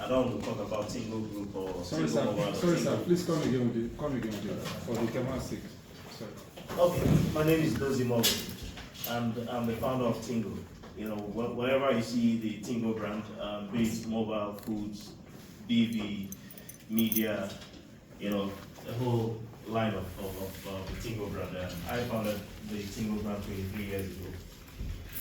I don't want to talk about Tingo Group or Sorry, Tingo sir. Mobile. Sorry, sir. Please come again with for the camera's sake. Sorry. Okay, my name is Dozy Mmobuosi, and I'm the founder of Tingo. You know, wherever you see the Tingo brand, be it mobile, foods, BV, media, you know, the whole line of the Tingo brand. I founded the Tingo brand 23 years ago.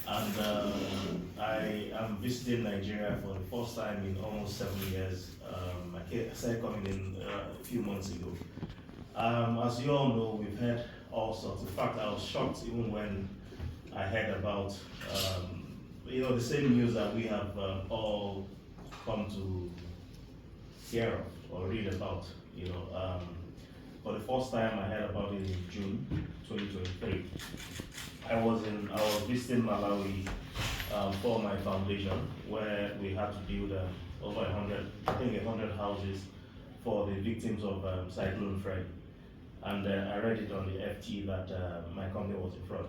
And I am visiting Nigeria for the first time in almost 7 years. I started coming in a few months ago. As you all know, we've had all sorts. In fact, I was shocked even when I heard about, the same news that we have all come to hear of or read about. For the first time, I heard about it in June 2023. I was visiting Malawi for my foundation, where we had to build over 100 houses for the victims of Cyclone Fred. And I read it on the FT that my company was in fraud.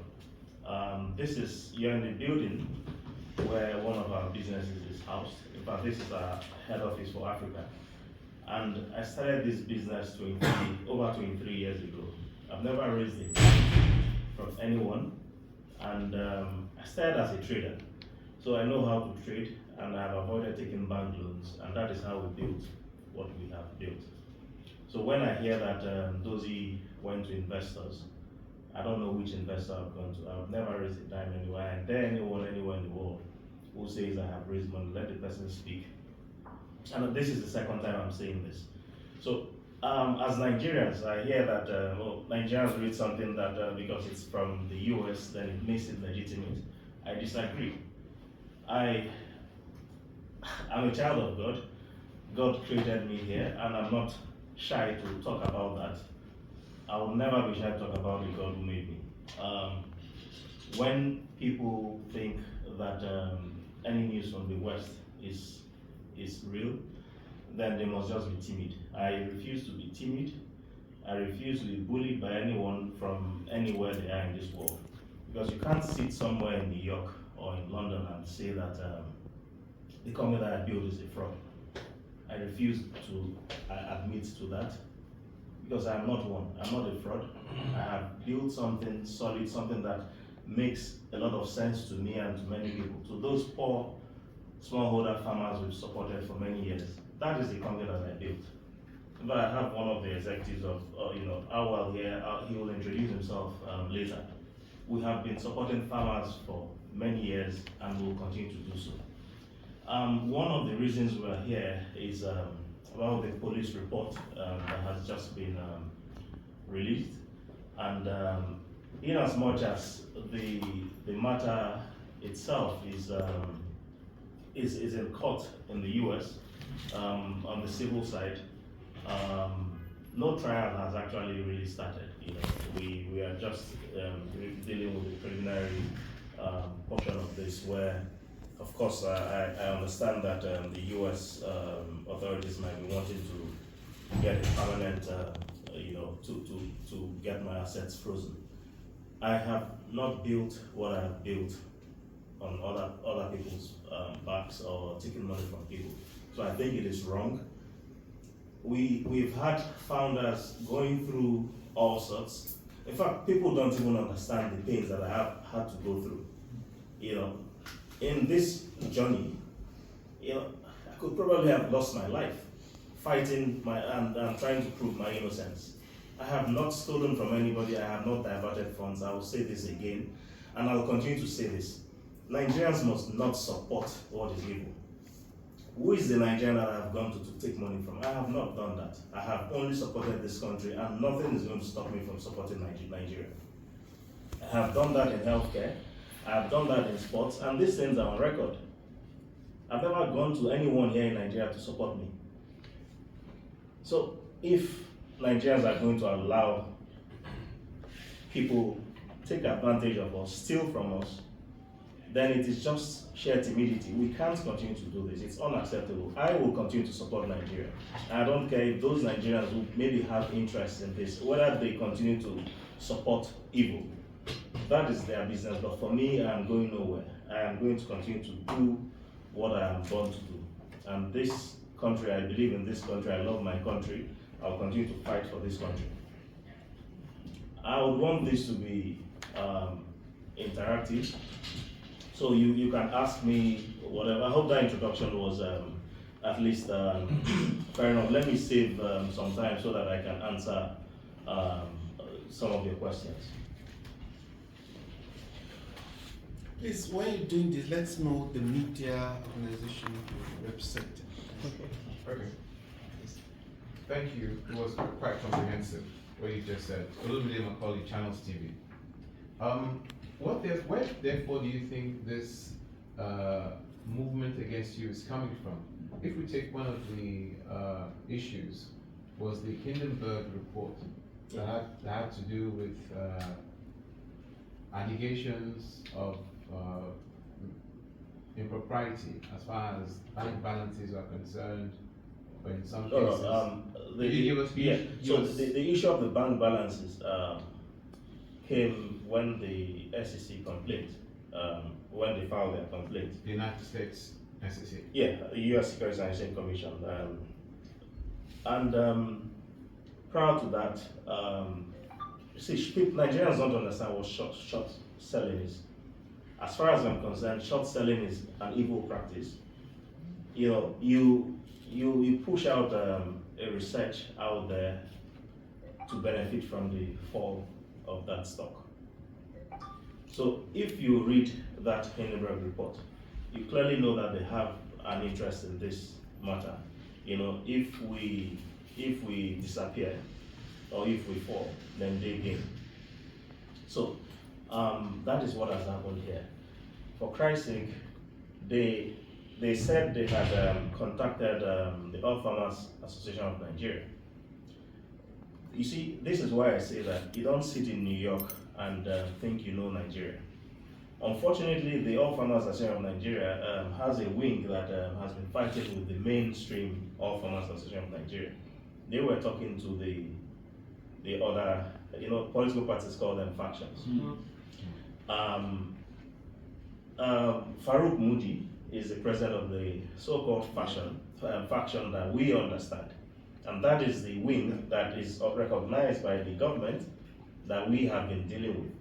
You're in the building where one of our businesses is housed. In fact, this is our head office for Africa. And I started this business over 23 years ago. I've never raised it from anyone. And I started as a trader. So I know how to trade, and I've avoided taking bank loans, and that is how we built what we have built. So when I hear that Dozy went to investors, I don't know which investor I've gone to. I've never raised a dime anywhere. And there anyone anywhere in the world who says I have raised money, let the person speak. And this is the second time I'm saying this. So as Nigerians, I hear that Nigerians read something that because it's from the US, then it makes it legitimate. I disagree. I'm a child of God. God created me here, and I'm not shy to talk about that. I will never be shy to talk about the God who made me. When people think that any news from the West is real, then they must just be timid. I refuse to be timid. I refuse to be bullied by anyone from anywhere they are in this world. Because you can't sit somewhere in New York or in London and say that the company that I built is a fraud. I refuse to admit to that, because I'm not one. I'm not a fraud. I have built something solid, something that makes a lot of sense to me and to many people. To those poor smallholder farmers we've supported for many years, that is the company that I built. But I have one of the executives of, Awal here, he will introduce himself later. We have been supporting farmers for many years and will continue to do so. One of the reasons we're here is about the police report that has just been released. And in as much as the matter itself is in court in the US, on the civil side, no trial has actually really started. We are just dealing with the preliminary portion of this, where, of course, I understand that the US authorities might be wanting to get a permanent, to get my assets frozen. I have not built what I have built on other people's backs or taking money from people. So I think it is wrong. We've had founders going through all sorts. In fact, people don't even understand the things that I have had to go through. In this journey, I could probably have lost my life fighting and trying to prove my innocence. I have not stolen from anybody. I have not diverted funds. I will say this again, and I will continue to say this. Nigerians must not support what is evil. Who is the Nigerian that I have gone to take money from? I have not done that. I have only supported this country, and nothing is going to stop me from supporting Nigeria. I have done that in healthcare. I have done that in sports, and these things are on record. I've never gone to anyone here in Nigeria to support me. So if Nigerians are going to allow people take advantage of us, steal from us, then it is just sheer timidity. We can't continue to do this. It's unacceptable. I will continue to support Nigeria. I don't care if those Nigerians who maybe have interest in this, whether they continue to support evil. That is their business. But for me, I am going nowhere. I am going to continue to do what I am born to do. And this country. I believe in this country. I love my country. I'll continue to fight for this country. I would want this to be interactive. So you can ask me whatever. I hope that introduction was at least fair enough. Let me save some time so that I can answer some of your questions. Please, while you're doing this, let's know the media organization you represent. Okay. Thank you. It was quite comprehensive, what you just said. Olumide Macaulay, Channels TV. Where therefore do you think this movement against you is coming from? If we take one of the issues, was the Hindenburg report that had to do with allegations of impropriety as far as bank balances are concerned, or in some cases. The issue of the bank balances came when the SEC complained, when they filed their complaint. The United States SEC. Yeah, the U.S. Securities and Exchange Commission. Prior to that, Nigerians don't understand what short selling is. As far as I'm concerned, short selling is an evil practice. You know, you push out a research out there to benefit from the fall of that stock. So if you read that Hindenburg report, you clearly know that they have an interest in this matter. You know, if we disappear or if we fall, then they gain. So that is what has happened here. For Christ's sake, they said they had contacted the Oil Farmers Association of Nigeria. You see, this is why I say that you don't sit in New York and think you know Nigeria. Unfortunately, the Oil Farmers Association of Nigeria has a wing that has been fighting with the mainstream Oil Farmers Association of Nigeria. They were talking to the other, political parties, call them factions. Farouk Moody is the president of the so-called faction that we understand. And that is the wing that is recognized by the government that we have been dealing with.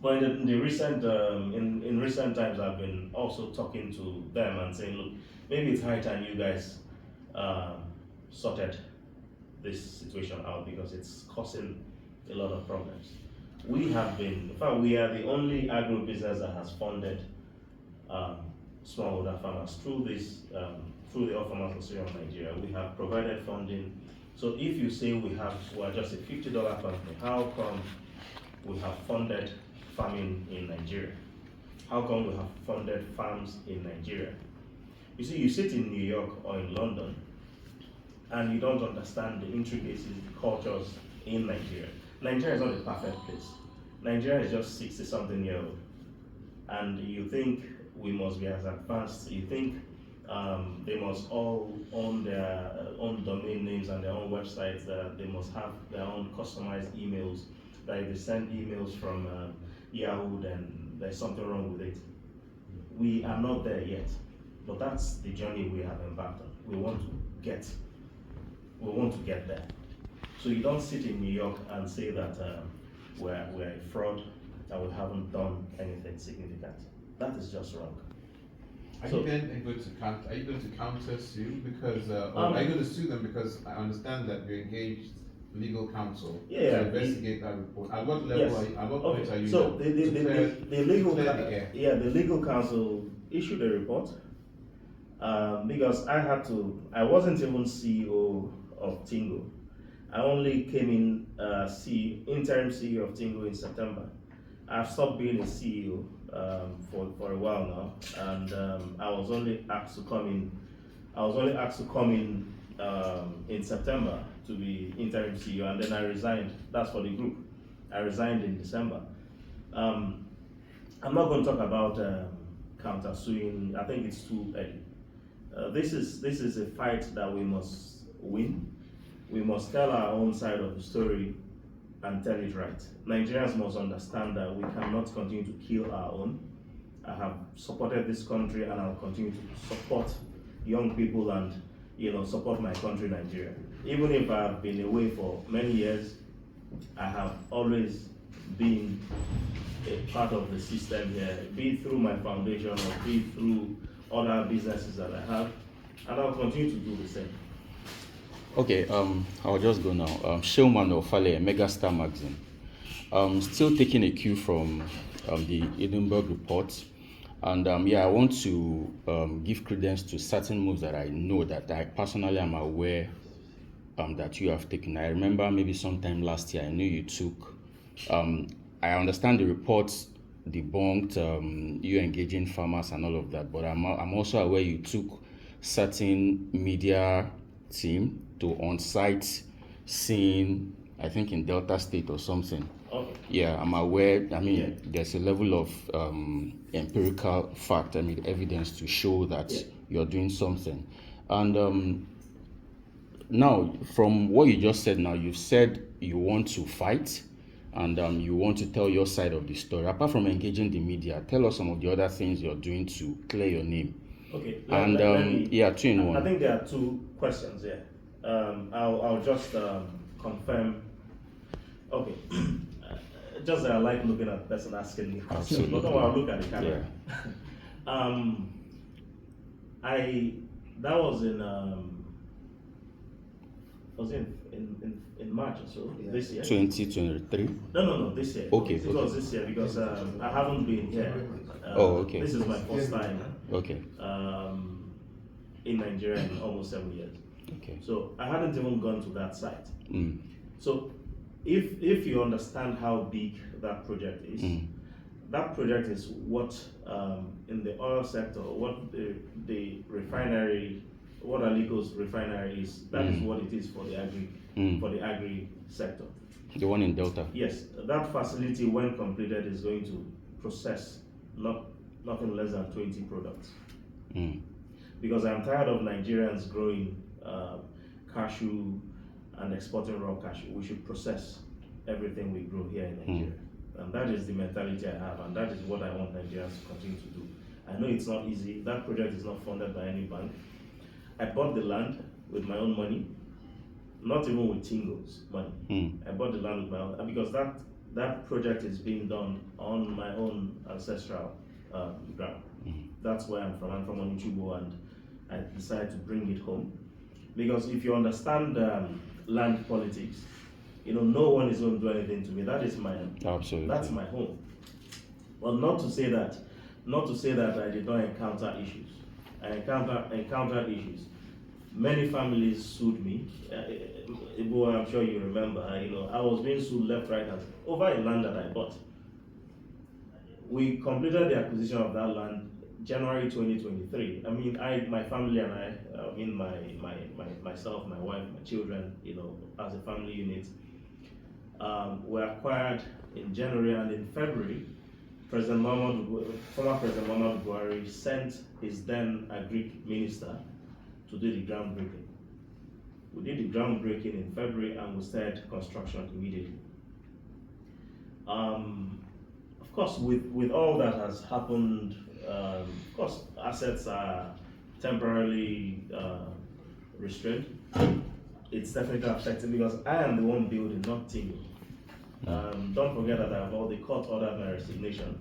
But in recent times, I've been also talking to them and saying, look, maybe it's high time you guys sorted this situation out because it's causing a lot of problems. We have been, in fact, we are the only agro-business that has funded smallholder farmers through this, through the Oil Farmers Association of Nigeria. We have provided funding. So if you say we are just a $50 company, how come we have funded farming in Nigeria? How come we have funded farms in Nigeria? You see, you sit in New York or in London and you don't understand the intricacies, the cultures in Nigeria. Nigeria is not a perfect place. Nigeria is just 60-something years old. And you think we must be as advanced. You think they must all own their own domain names and their own websites. They must have their own customized emails. That if they send emails from Yahoo, then there's something wrong with it. We are not there yet, but that's the journey we have embarked on. We want to get there. So you don't sit in New York and say that we're a fraud and we haven't done anything significant. That is just wrong. Are you then going to counter sue because, are you going to sue them because I understand that you engaged legal counsel to investigate that report? At what level? Yes. At what point are you? So the legal counsel issued a report because I wasn't even CEO of Tingo. I only came in interim CEO of Tingo in September. I've stopped being a CEO for a while now, and I was only asked to come in in September to be interim CEO, and then I resigned. That's for the group. I resigned in December. I'm not going to talk about counter-suing. I think it's too early. This is a fight that we must win. We must tell our own side of the story and tell it right. Nigerians must understand that we cannot continue to kill our own. I have supported this country and I'll continue to support young people and support my country, Nigeria. Even if I've been away for many years, I have always been a part of the system here, be it through my foundation or be it through other businesses that I have, and I'll continue to do the same. Okay, I'll just go now. Showman of Fale, Megastar Magazine. Still taking a cue from the Edinburgh report. And I want to give credence to certain moves that I know that I personally am aware that you have taken. I remember maybe sometime last year, I knew you took, I understand the reports debunked you engaging farmers and all of that, but I'm also aware you took certain media team to on-site scene, I think in Delta State or something. Okay. Yeah, I'm aware. I mean, there's a level of empirical fact, evidence to show that you're doing something. And now, from what you just said now, you've said you want to fight and you want to tell your side of the story. Apart from engaging the media, tell us some of the other things you're doing to clear your name. Okay. And two in one. I think there are two questions here. I'll just confirm. Okay. Just that I like looking at the person asking me questions. Absolutely. But I'll look at the camera. Yeah. That was in March or so this year. 2023. No, this year. Okay. It was this year because I haven't been here. Okay. This is my first time. Okay. In Nigeria in almost 7 years. Okay. So I hadn't even gone to that site. Mm. So if you understand how big that project is, that project is what in the oil sector, what the refinery, what Alico's refinery is. That is what it is for the agri sector. The one in Delta. Yes, that facility, when completed, is going to process nothing less than 20 products. Because I'm tired of Nigerians growing cashew and exporting raw cashew. We should process everything we grow here in Nigeria. And that is the mentality I have, and that is what I want Nigerians to continue to do. I know it's not easy. That project is not funded by any bank. I bought the land with my own money, not even with Tingo's money. I bought the land with my own, because that project is being done on my own ancestral ground. That's where I'm from. I'm from Onitshubo, and I decided to bring it home. Because if you understand land politics, no one is going to do anything to me. That is Absolutely. That's my home. Well, not to say that I did not encounter issues. I encountered issues. Many families sued me. I'm sure you remember. I was being sued left, right, and over a land that I bought. We completed the acquisition of that land January 2023. My family and myself, my wife, my children, as a family unit, were acquired in January, and in February, former President Muhammadu Buhari sent his then Agric minister to do the groundbreaking. We did the groundbreaking in February, and we started construction immediately. Of course, with all that has happened, of course, assets are temporarily restrained. It's definitely affected because I am the one building, not Tingo. Don't forget that I have all the court order my resignation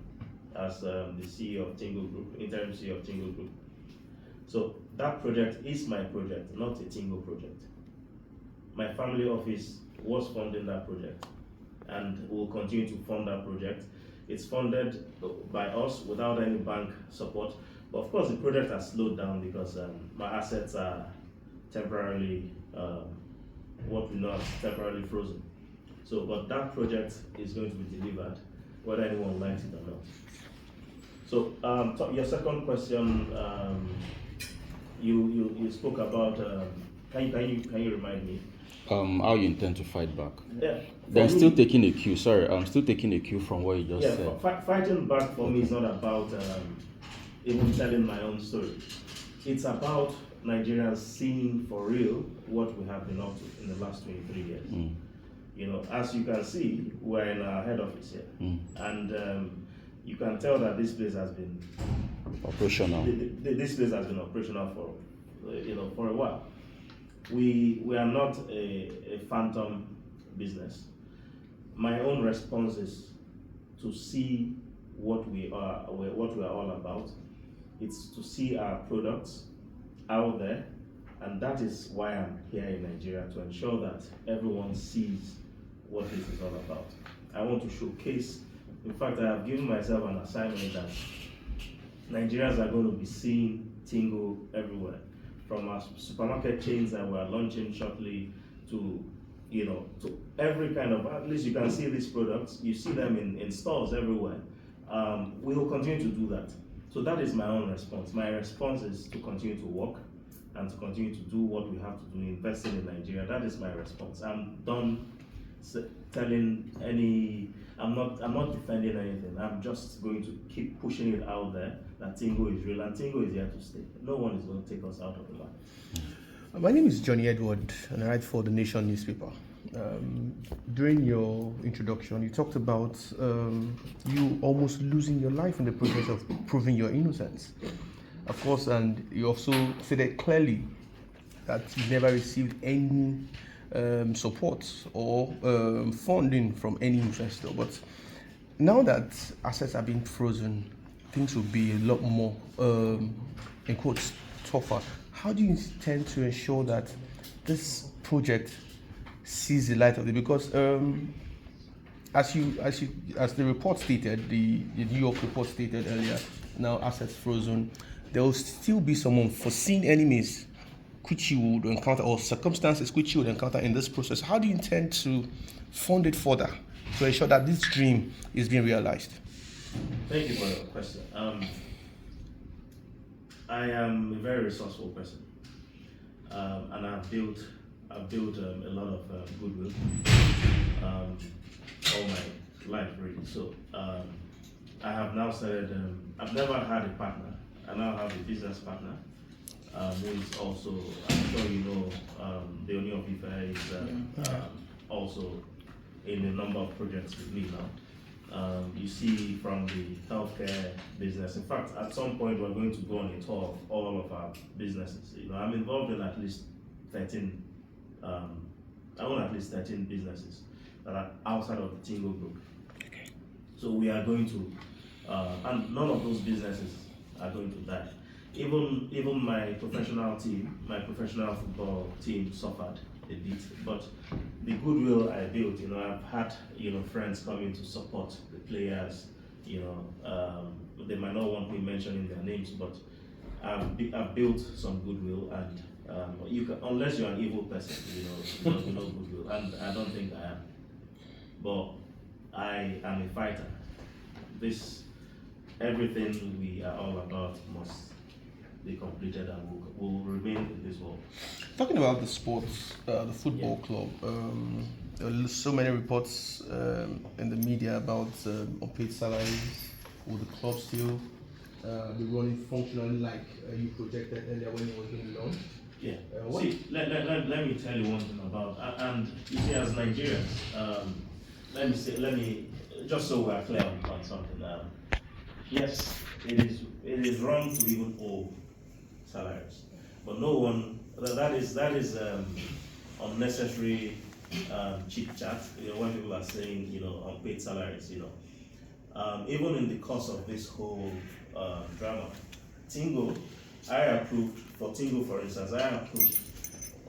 as the CEO of Tingo Group, interim CEO of Tingo Group. So that project is my project, not a Tingo project. My family office was funding that project and will continue to fund that project. It's funded by us without any bank support. But of course, the project has slowed down because my assets are temporarily, what we know as temporarily frozen. So, but that project is going to be delivered, whether anyone likes it or not. So, your second question, you spoke about. Can you remind me? How you intend to fight back? Yeah. Then still taking a cue. Sorry, I'm still taking a cue from what you just said. Fighting back for me is not about even telling my own story. It's about Nigerians seeing for real what we have been up to in the last 23 years. As you can see, we're in our head office here, and you can tell that this place has been operational. This place has been operational for a while. we are not a phantom business. My own response is to see what we are all about. It's to see our products out there, and that is why I'm here in Nigeria, to ensure that everyone sees what this is all about. I want to showcase. In fact, I have given myself an assignment that Nigerians are going to be seeing Tingo everywhere, from our supermarket chains that we are launching shortly to, to every kind of, at least you can see these products, you see them in stores everywhere. We will continue to do that. So that is my own response. My response is to continue to work and to continue to do what we have to do, investing in Nigeria. That is my response. I'm done telling I'm not defending anything. I'm just going to keep pushing it out there that Tingo is real, and Tingo is here to stay. No one is going to take us out of the map. My name is Johnny Edward, and I write for the Nation newspaper. During your introduction, you talked about you almost losing your life in the process of proving your innocence. Of course, and you also stated clearly that you never received any support or funding from any investor. But now that assets are being frozen, things will be a lot more, in quotes, tougher. How do you intend to ensure that this project sees the light of it? Because as the report stated, the New York report stated earlier, now assets frozen, there will still be some unforeseen enemies which you would encounter, or circumstances which you would encounter in this process. How do you intend to fund it further to ensure that this dream is being realized? Thank you for your question. I am a very resourceful person, and I've built a lot of goodwill all my life, really. So I have now started. I've never had a partner. I now have a business partner who is also, I'm sure you know, the Oni of Ife is also in a number of projects with me now. You see from the healthcare business. In fact, at some point we're going to go on a tour of all of our businesses. I'm involved in at least 13. I own at least 13 businesses that are outside of the Tingo Group. Okay. So we are going to, and none of those businesses are going to die. Even my professional team, my professional football team suffered a bit, but the goodwill I built, I've had, friends coming to support the players, they might not want me mentioning their names, but I've built some goodwill, and you can, unless you're an evil person, you know goodwill, and I don't think I am, but I am a fighter. Everything we are all about must be completed and will remain in this world. Talking about the sports, the football club, there are so many reports in the media about unpaid salaries. Will the club still be running functionally like you projected earlier when it was being launched? Yeah. See, let me tell you one thing about, and you see, as Nigerians, let me just so we are clear on something. Yes, it is wrong to even owe salaries, but no one, that is unnecessary chit chat. When people are saying unpaid salaries, even in the course of this whole drama, I approved for Tingo, for instance, I approved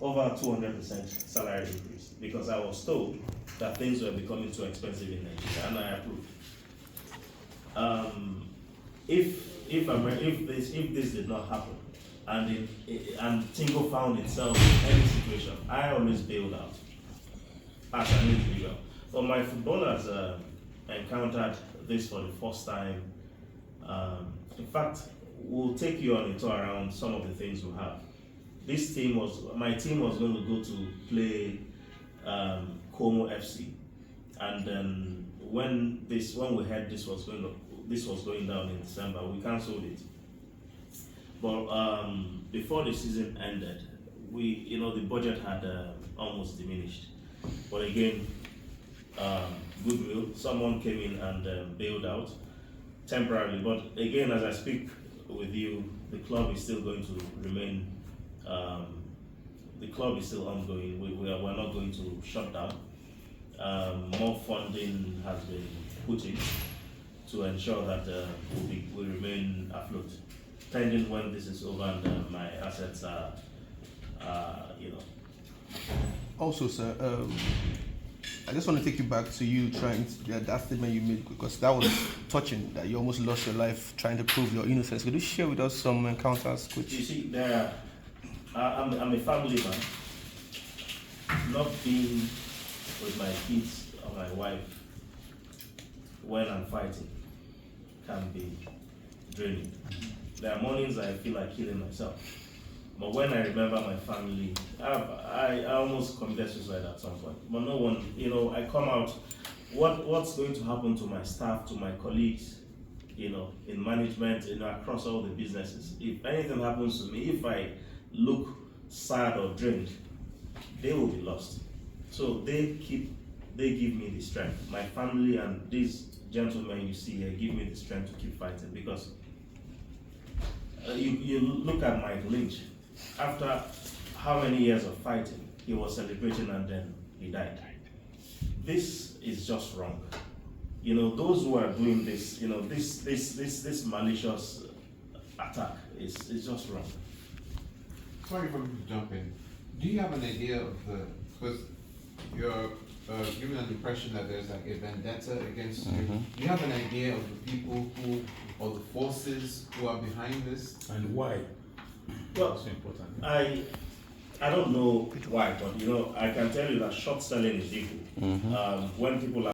over 200% salary increase because I was told that things were becoming too expensive in Nigeria, and I approved. If this did not happen, and Tingo found itself in any situation, I always bailed out as an individual. But my footballers encountered this for the first time. In fact, we'll take you on a tour around some of the things we have. My team was going to go to play Como FC, and then when we heard this was going down in December, we cancelled it. But before the season ended, the budget had almost diminished. But again, goodwill, someone came in and bailed out temporarily. But again, as I speak with you, the club is still going to remain the club is still ongoing. We're not going to shut down. More funding has been put in to ensure that we remain afloat, pending when this is over and my assets are, Also, sir, I just want to take you back to you trying to, that statement you made, because that was touching, that you almost lost your life trying to prove your innocence. Could you share with us some encounters? You see, I'm a family man. Not being with my kids or my wife when I'm fighting can be draining. There are mornings I feel like killing myself. But when I remember my family, I almost committed suicide at some point. But no one, I come out, what's going to happen to my staff, to my colleagues, in management, across all the businesses? If anything happens to me, if I look sad or drained, they will be lost. So they give me the strength. My family and these gentlemen you see here give me the strength to keep fighting, because you look at Mike Lynch. After how many years of fighting, he was celebrating and then he died. This is just wrong. Those who are doing this, this malicious attack is just wrong. Sorry for me to jump in. Do you have an idea of because you're giving an impression that there's like a vendetta against you. Do you have an idea of the people or the forces who are behind this? And why? Well, That's important. I don't know why, but I can tell you that short selling is evil. When people are